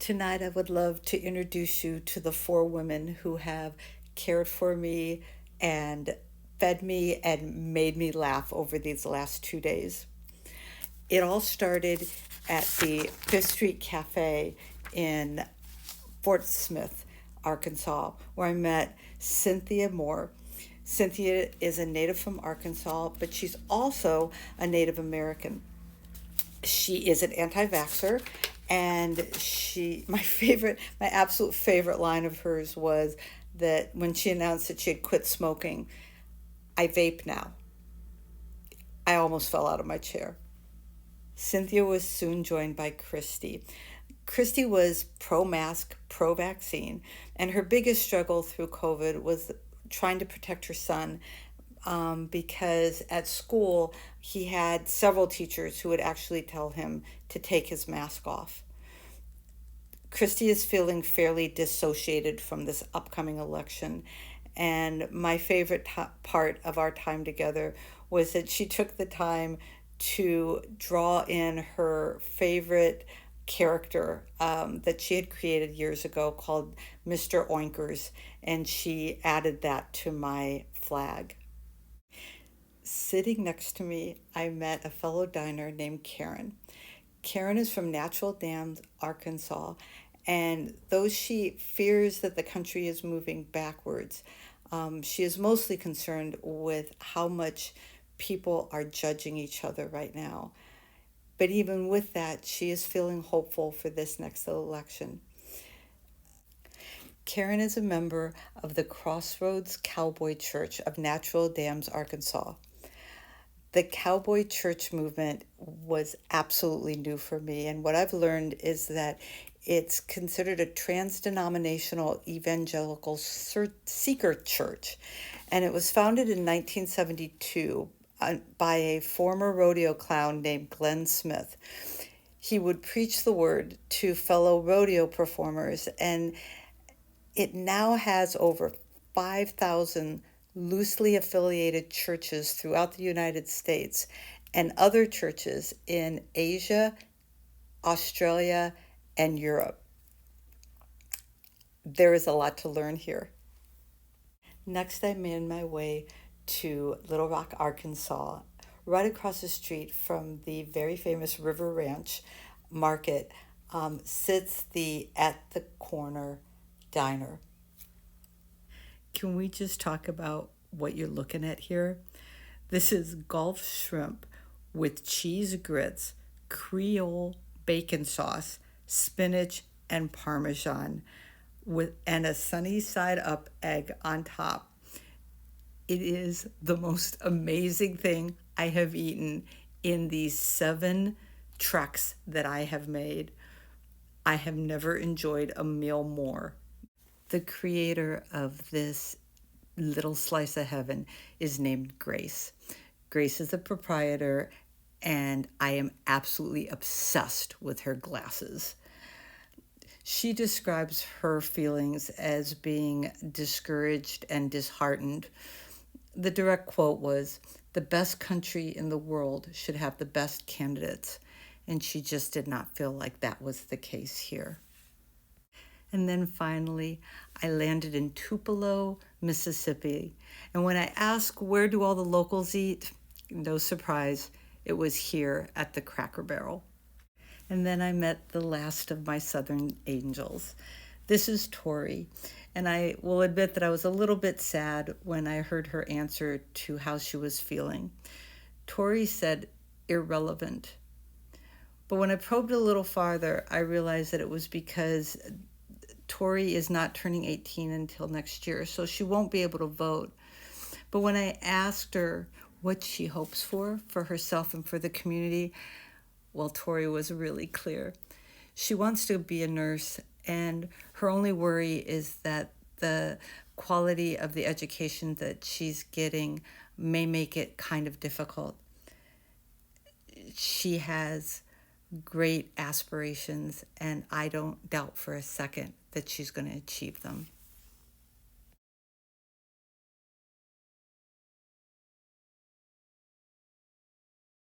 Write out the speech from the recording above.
Tonight, I would love to introduce you to the four women who have cared for me and fed me and made me laugh over these last 2 days. It all started at the Fifth Street Cafe in Fort Smith, Arkansas, where I met Cynthia Moore. Cynthia is a native from Arkansas, but she's also a Native American. She is an anti-vaxxer, and my absolute favorite line of hers was that when she announced that she had quit smoking, "I vape now." I almost fell out of my chair. Cynthia was soon joined by Christy. Christy was pro-mask, pro-vaccine, and her biggest struggle through COVID was trying to protect her son, because at school he had several teachers who would actually tell him to take his mask off. Christy is feeling fairly dissociated from this upcoming election, and my favorite part of our time together was that she took the time to draw in her favorite character that she had created years ago called Mr. Oinkers, and she added that to my flag. Sitting next to me, I met a fellow diner named Karen. Karen is from Natural Dam, Arkansas, and though she fears that the country is moving backwards, she is mostly concerned with how much people are judging each other right now. But even with that, she is feeling hopeful for this next election. Karen is a member of the Crossroads Cowboy Church of Natural Dams, Arkansas. The cowboy church movement was absolutely new for me, and what I've learned is that it's considered a trans-denominational evangelical seeker church, and it was founded in 1972 by a former rodeo clown named Glenn Smith. He would preach the word to fellow rodeo performers, and it now has over 5,000 loosely affiliated churches throughout the United States and other churches in Asia, Australia, and Europe. There is a lot to learn here. Next, I made my way to Little Rock, Arkansas, right across the street from the very famous River Ranch Market, sits the At the Corner Diner. Can we just talk about what you're looking at here? This is Gulf shrimp with cheese grits, Creole bacon sauce, spinach, and Parmesan, and a sunny side up egg on top. It is the most amazing thing I have eaten in these 7 treks that I have made. I have never enjoyed a meal more. The creator of this little slice of heaven is named Grace. Grace is the proprietor, and I am absolutely obsessed with her glasses. She describes her feelings as being discouraged and disheartened. The direct quote was, "The best country in the world should have the best candidates," and she just did not feel like that was the case here. And then finally, I landed in Tupelo, Mississippi. And when I asked where do all the locals eat, no surprise, it was here at the Cracker Barrel. And then I met the last of my Southern angels. This is Tori, and I will admit that I was a little bit sad when I heard her answer to how she was feeling. Tori said irrelevant. But when I probed a little farther, I realized that it was because Tori is not turning 18 until next year, so she won't be able to vote. But when I asked her what she hopes for herself and for the community, well, Tori was really clear. She wants to be a nurse, and her only worry is that the quality of the education that she's getting may make it kind of difficult. She has great aspirations, and I don't doubt for a second that she's going to achieve them.